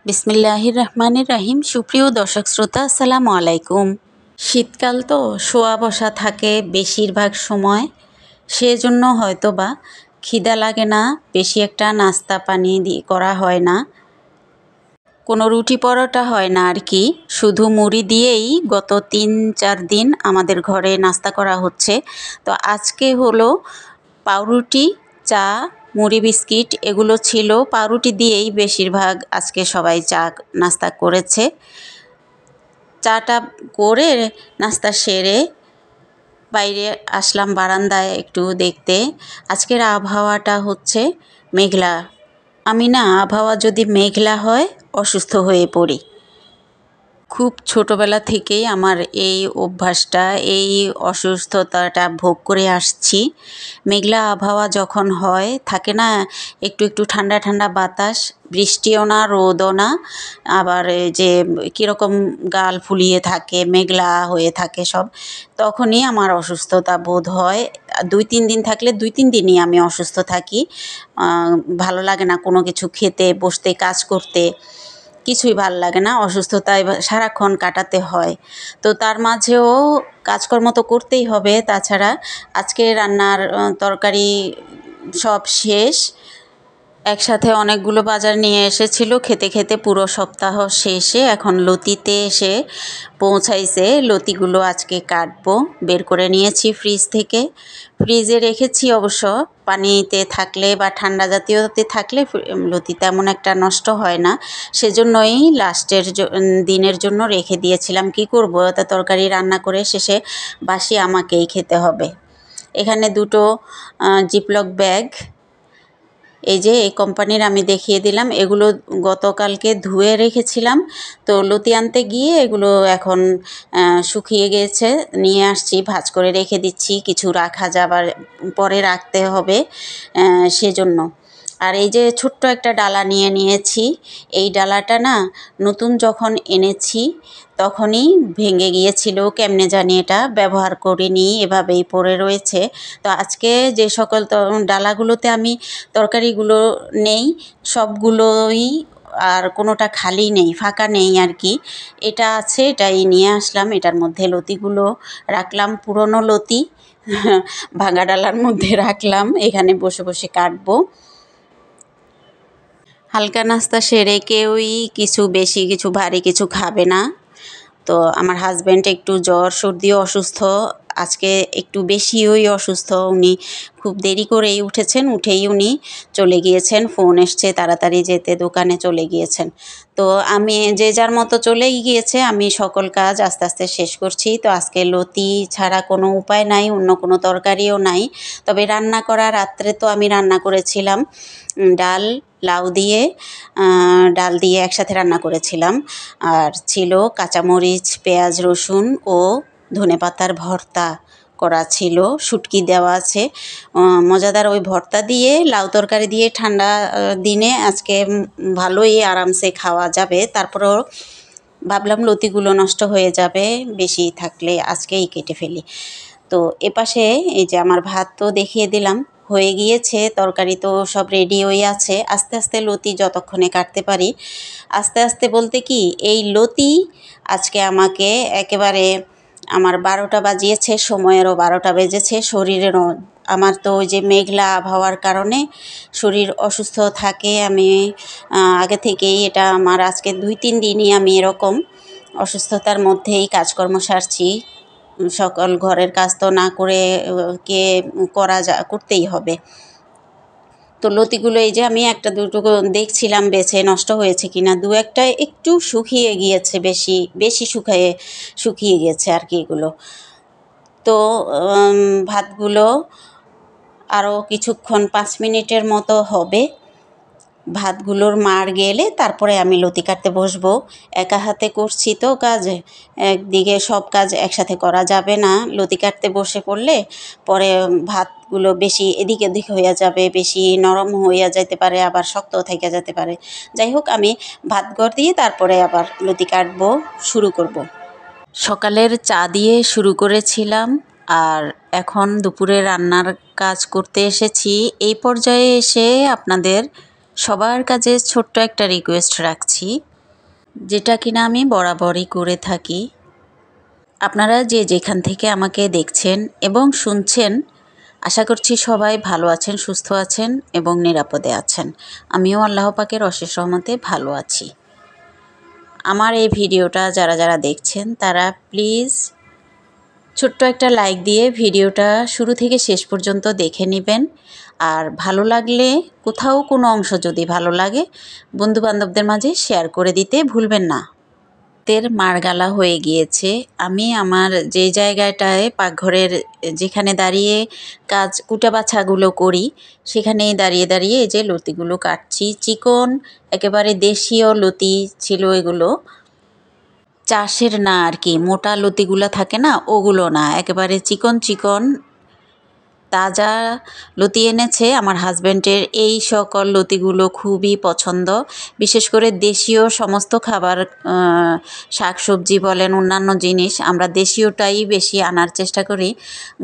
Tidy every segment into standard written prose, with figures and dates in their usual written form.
বিসমিল্লাহির রহমানির রহিম। সুপ্রিয় দর্শক শ্রোতা, আসসালামু আলাইকুম। শীতকাল তো শোয়া বসা থাকে বেশিরভাগ সময়, সেজন্য হয়তো বা খিদা লাগে না, বেশি একটা নাস্তা পানি করা হয় না, কোনো রুটি পরোটা হয় না আর কি। শুধু মুড়ি দিয়েই গত 3-4 দিন আমাদের ঘরে নাস্তা করা হচ্ছে। তো আজকে হলো পাউরুটি, চা, মুড়ি, বিস্কিট এগুলো ছিল। পাউরুটি দিয়েই বেশিরভাগ আজকে সবাই চা নাস্তা করেছে। চাটা করে নাস্তা সেরে বাইরে আসলাম বারান্দায় একটু দেখতে। আজকের আবহাওয়াটা হচ্ছে মেঘলা। আমি না, আবহাওয়া যদি মেঘলা হয় অসুস্থ হয়ে পড়ি। খুব ছোটোবেলা থেকেই আমার এই অভ্যাসটা, এই অসুস্থতাটা ভোগ করে আসছি। মেঘলা আবহাওয়া যখন হয়, থাকে না একটু একটু ঠান্ডা ঠান্ডা বাতাস, বৃষ্টিও না রোদও না, আবার যে কীরকম গাল ফুলিয়ে থাকে, মেঘলা হয়ে থাকে সব, তখনই আমার অসুস্থতা বোধ হয়। 2-3 দিন থাকলে 2-3 দিনই আমি অসুস্থ থাকি। ভালো লাগে না কোনো কিছু খেতে, বসতে, কাজ করতে, কিছুই ভাল লাগে না। অসুস্থতায় সারাক্ষণ কাটাতে হয়। তো তার মাঝেও কাজকর্ম তো করতেই হবে। তাছাড়া আজকে রান্নার তরকারি সব শেষ। একসাথে অনেকগুলো বাজার নিয়ে এসেছিল, খেতে খেতে পুরো সপ্তাহ শেষে এখন লতিতে এসে পৌঁছাইছে। লতিগুলো আজকে কাটবো। বের করে নিয়েছি ফ্রিজ থেকে, ফ্রিজে রেখেছি। অবশ্য পানিতে থাকলে বা ঠান্ডা জাতীয়তে থাকলে লতি তেমন একটা নষ্ট হয় না, সেজন্যই লাস্টের দিনের জন্য রেখে দিয়েছিলাম। কি করব, তা তরকারি রান্না করে শেষে বাসি আমাকেই খেতে হবে। এখানে দুটো জিপলক ব্যাগ, এই যে এই কোম্পানির আমি দেখিয়ে দিলাম, এগুলো গতকালকে ধুয়ে রেখেছিলাম। তো লতি আনতে গিয়ে এগুলো এখন শুকিয়ে গেছে, নিয়ে আসছি, ভাঁজ করে রেখে দিচ্ছি। কিছু রাখা যাবার পরে রাখতে হবে, সেজন্য। আর এই যে ছোট্ট একটা ডালা নিয়ে নিয়েছি। এই ডালাটা না নতুন যখন এনেছি তখনই ভেঙে গিয়েছিল, কেমনে জানি এটা ব্যবহার করিনি, এভাবেই পড়ে রয়েছে। তো আজকে যে সকল ডালাগুলোতে আমি তরকারিগুলো নেই, সবগুলোই আর কোনোটা খালি নেই, ফাঁকা নেই আর কি। এটা আছে, এটাই নিয়ে আসলাম। এটার মধ্যে লতিগুলো রাখলাম, পুরনো লতি ভাঙা ডালার মধ্যে রাখলাম। এখানে বসে বসে কাটবো। হালকা নাস্তা সেরে কেউই বেশি কিছু ভারী কিছু খাবে না। তো আমার হাজব্যান্ড একটু জ্বর সর্দি অসুস্থ, আজকে একটু বেশিই অসুস্থ। উনি খুব দেরি করেই উঠেছেন, উঠেই উনি চলে গিয়েছেন। ফোন এসছে তাড়াতাড়ি যেতে, দোকানে চলে গিয়েছেন। তো আমি যে যার মতো চলেই গিয়েছে, আমি সকল কাজ আস্তে আস্তে শেষ করছি। তো আজকে লতি ছাড়া কোনো উপায় নাই, অন্য কোনো তরকারিও নাই। তবে রান্না করা রাত্রে তো আমি রান্না করেছিলাম ডাল, লাউ দিয়ে, ডাল দিয়ে একসাথে রান্না করেছিলাম। আর ছিল কাঁচামরিচ, পেঁয়াজ, রসুন ও ধনেপাতার ভর্তা করা ছিল, শুটকি দেওয়া আছে। মজাদার ওই ভর্তা দিয়ে লাউ তরকারি দিয়ে ঠান্ডা দিনে আজকে ভালোই আরামসে খাওয়া যাবে। তারপরেও ভাবলাম লতিগুলো নষ্ট হয়ে যাবে, বেশি থাকলে আজকেই কেটে ফেলি। তো এপাশে এই যে আমার ভাত তো দেখিয়ে দিলাম, হয়ে গিয়েছে। তরকারি তো সব রেডি হয়ে আছে। আস্তে আস্তে লতি যতক্ষণে কাটতে পারি, আস্তে আস্তে বলতে কি, এই লতি আজকে আমাকে একেবারে আমার 12টা বাজিয়েছে, সময়েরও 12টা বেজেছে, শরীরেরও। আমার তো ওই যে মেঘলা আবহাওয়ার কারণে শরীর অসুস্থ থাকে। আমি আগে থেকেই, এটা আমার আজকে 2-3 দিনই আমি এরকম অসুস্থতার মধ্যেই কাজকর্ম সারছি। সকল ঘরের কাজ তো না করে করতেই হবে। তো লতিগুলো এই যে আমি একটা দুটো দেখছিলাম বেছে নষ্ট হয়েছে কিনা, 2-একটা একটু শুকিয়ে গিয়েছে, বেশি শুকিয়ে গেছে আর কি এগুলো। তো ভাতগুলো আরও কিছুক্ষণ 5 মিনিটের মতো হবে। ভাতগুলোর মাড় গেলে তারপরে আমি লতি কাটতে বসবো। একা হাতে করছি তো কাজ, একদিকে সব কাজ একসাথে করা যাবে না। লতি কাটতে বসে পড়লে পরে ভাতগুলো বেশি এদিক ওদিক হয়ে যাবে, বেশি নরম হয়ে যেতে পারে, আবার শক্ত থেকে যেতে পারে। যাই হোক, আমি ভাত ঘর দিয়ে তারপরে আবার লতি কাটবো, শুরু করব। সকালের চা দিয়ে শুরু করেছিলাম, আর এখন দুপুরে রান্নার কাজ করতে এসেছি। এই পর্যায়ে এসে আপনাদের সবার কাছে ছোট্ট একটা রিকোয়েস্ট রাখছি। যেটা কিনা আমি বরাবরই করে থাকি। আপনারা যে যেখান থেকে আমাকে দেখছেন এবং শুনছেন, আশা করছি সবাই ভালো আছেন, সুস্থ আছেন এবং নিরাপদে আছেন। আমিও আল্লাহ পাকের অশেষ রহমতে ভালো আছি। আমার এই ভিডিওটা যারা যারা দেখছেন তারা প্লিজ ছোট্ট একটা লাইক দিয়ে ভিডিওটা শুরু থেকে শেষ পর্যন্ত দেখে নেবেন। আর ভালো লাগলে, কোথাও কোনো অংশ যদি ভালো লাগে, বন্ধুবান্ধবদের মাঝে শেয়ার করে দিতে ভুলবেন না। মারগালা হয়ে গিয়েছে। আমি আমার যে জায়গাটায় পাকঘরের যেখানে দাঁড়িয়ে কাজ কুটা বাছাগুলো করি, সেখানেই দাঁড়িয়ে দাঁড়িয়ে এই যে লতিগুলো কাটছি। চিকন একেবারে দেশীয় লতি ছিল এগুলো, চাষের না আর কি, মোটা লতিগুলো থাকে না ওগুলো না, একেবারে চিকন চিকন তাজা লতি এনেছে আমার হাজব্যান্ডের। এই সকল লতিগুলো খুবই পছন্দ, বিশেষ করে দেশীয় সমস্ত খাবার, শাকসবজি বলেন অন্যান্য জিনিস, আমরা দেশীয়টাই বেশি আনার চেষ্টা করি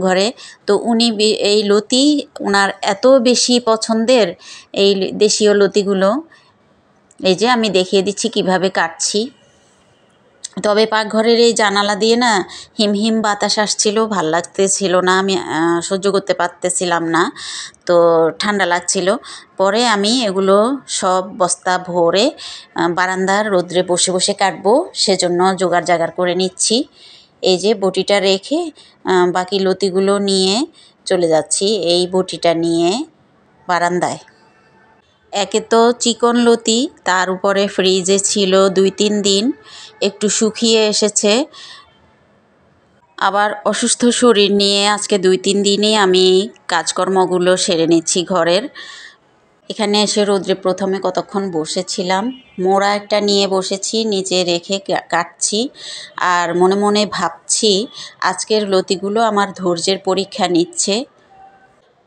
ঘরে। তো উনি এই লতি ওনার এত বেশি পছন্দের, এই দেশীয় লতিগুলো এই যে আমি দেখিয়ে দিচ্ছি কিভাবে কাটছি। তবে পাকঘরের এই জানালা দিয়ে না হিমহিম বাতাস আসছিল, ভাল লাগতেছিল না, আমি সহ্য করতে পারতেছিলাম না, তো ঠান্ডা লাগছিল। পরে আমি এগুলো সব বস্তা ভরে বারান্দার রোদ্রে বসে বসে কাটবো, সেজন্য জোগাড় জাগাড় করে নিচ্ছি। এই যে বটিটা রেখে বাকি লতিগুলো নিয়ে চলে যাচ্ছি এই বটিটা নিয়ে বারান্দায়। একে তো চিকন লতি, তার উপরে ফ্রিজে ছিল 2-3 দিন, একটু শুকিয়ে এসেছে। আবার অসুস্থ শরীর নিয়ে আজকে 2-3 দিনই আমি কাজকর্মগুলো সেরে নিচ্ছি ঘরের। এখানে এসে রোদ্রে প্রথমে কতক্ষণ বসেছিলাম, মোড়া একটা নিয়ে বসেছি, নিচে রেখে কাটছি আর মনে মনে ভাবছি আজকের লতিগুলো আমার ধৈর্যের পরীক্ষা নিচ্ছে।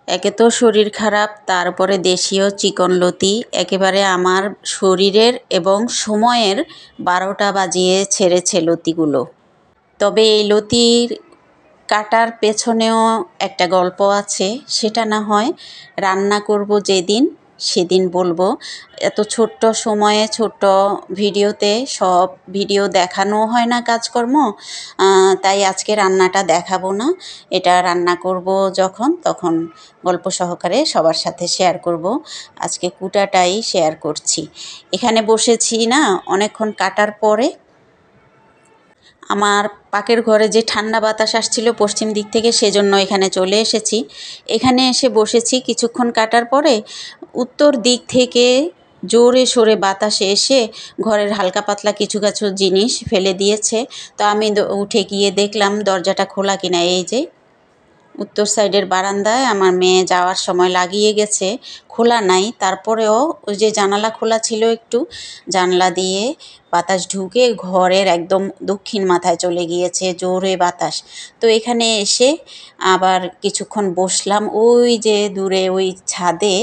একে তো শরীর খারাপ, তারপরে দেশীয় চিকন লতি একেবারে আমার শরীরের এবং সময়ের 12টা বাজিয়ে ছেড়েছে লতিগুলো। তবে এই লতির কাটার পেছনেও একটা গল্প আছে, সেটা না হয় রান্না করব যেদিন সেদিন বলবো। এত ছোট্ট সময়ে ছোট্ট ভিডিওতে সব ভিডিও দেখানো হয় না কাজকর্ম, তাই আজকে রান্নাটা দেখাবো না। এটা রান্না করব যখন তখন গল্প সহকারে সবার সাথে শেয়ার করব। আজকে কুটাটাই শেয়ার করছি। এখানে বসেছি না অনেকক্ষণ কাটার পরে, আমার পাকের ঘরে যে ঠান্ডা বাতাস আসছিল পশ্চিম দিক থেকে, সেজন্য এখানে চলে এসেছি। এখানে এসে বসেছি কিছুক্ষণ কাটার পরে, উত্তর দিক থেকে জোরে সোরে বাতাসে এসে ঘরের হালকা পাতলা কিছু কিছু জিনিস ফেলে দিয়েছে। তো আমি উঠে গিয়ে দেখলাম দরজাটা খোলা কিনা। এই যে উত্তর সাইডের বারান্দায় আমার মেয়ে যাওয়ার সময় লাগিয়ে গেছে, খোলা নাই, তারপরেও ওই যে জানালা খোলা ছিল একটু, জানলা দিয়ে বাতাস ঢুকে ঘরের একদম দক্ষিণ মাথায় চলে গিয়েছে জোরে বাতাস। তো এখানে এসে আবার কিছুক্ষণ বসলাম, ওই যে দূরে ওই ছাদে,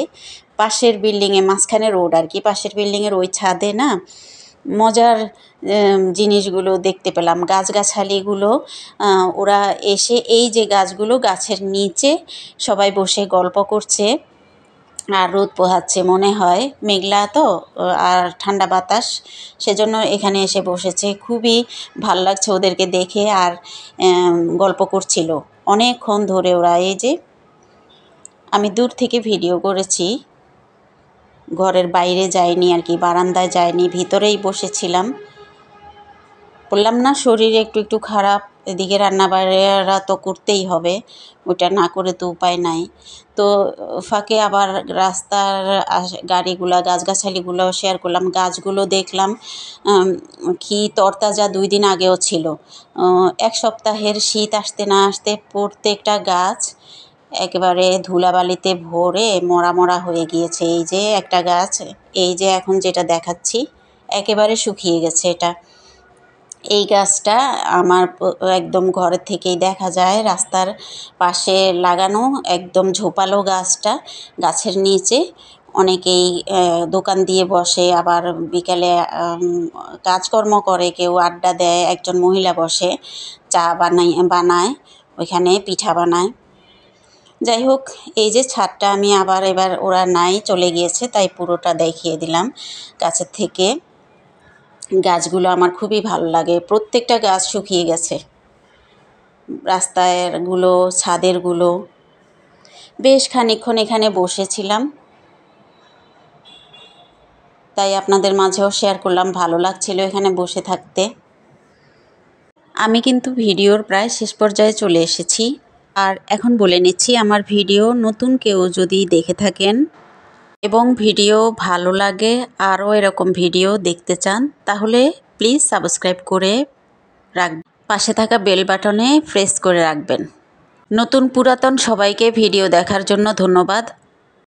পাশের বিল্ডিংয়ে, মাঝখানে রোড আর কি, পাশের বিল্ডিংয়ের ওই ছাদে না মজার জিনিসগুলো দেখতে পেলাম, গাছগাছালিগুলো। ওরা এসে এই যে গাছগুলো, গাছের নিচে সবাই বসে গল্প করছে আর রোদ পোহাচ্ছে মনে হয়, মেঘলা তো আর ঠান্ডা বাতাস, সেজন্য এখানে এসে বসেছে। খুবই ভাল লাগছে ওদেরকে দেখে, আর গল্প করছিল অনেকক্ষণ ধরে ওরা। এই যে আমি দূর থেকে ভিডিও করেছি, ঘরের বাইরে যাইনি আর কি, বারান্দায় যাইনি, ভিতরেই বসেছিলাম। বললাম না শরীর একটু একটু খারাপ, এদিকে রান্নাবাড়া তো করতেই হবে, ওটা না করে তো উপায় নাই। তো ফাঁকে আবার রাস্তার গাড়িগুলা, গাছগাছালিগুলো শেয়ার করলাম, গাছগুলো দেখলাম কি তরতাজা, 2 দিন আগেও ছিল। 1 সপ্তাহের শীত আসতে না আসতে প্রত্যেকটা গাছ একেবারে ধুলাবালিতে ভরে মরা মরা হয়ে গিয়েছে। এই যে একটা গাছ, এই যে এখন যেটা দেখাচ্ছি, একেবারে শুকিয়ে গেছে। এটা এই গাছটা আমার একদম ঘরের থেকেই দেখা যায়, রাস্তার পাশে লাগানো একদম ঝোপালো গাছটা। গাছের নিচে অনেকেই দোকান দিয়ে বসে, আবার বিকেলে কাজকর্ম করে, কেউ আড্ডা দেয়, একজন মহিলা বসে চা বানায় ওইখানে, পিঠা বানায়। যাই হোক, এই যে ছাদটা আমি আবার এবার ওরা নাই, চলে গিয়েছে, তাই পুরোটা দেখিয়ে দিলাম কাছের থেকে। গাছগুলো আমার খুবই ভালো লাগে। প্রত্যেকটা গাছ শুকিয়ে গেছে, রাস্তারগুলো, ছাদেরগুলো। বেশ খানিকক্ষণ এখানে বসেছিলাম, তাই আপনাদের মাঝেও শেয়ার করলাম। ভালো লাগছিল এখানে বসে থাকতে। আমি কিন্তু ভিডিওর প্রায় শেষ পর্যায়ে চলে এসেছি। আর এখন বলে নিচ্ছি, আমার ভিডিও নতুন কেউ যদি দেখে থাকেন এবং ভিডিও ভালো লাগে, আরও এরকম ভিডিও দেখতে চান, তাহলে প্লিজ সাবস্ক্রাইব করে রাখবেন, পাশে থাকা বেল বাটনে প্রেস করে রাখবেন। নতুন পুরাতন সবাইকে ভিডিও দেখার জন্য ধন্যবাদ।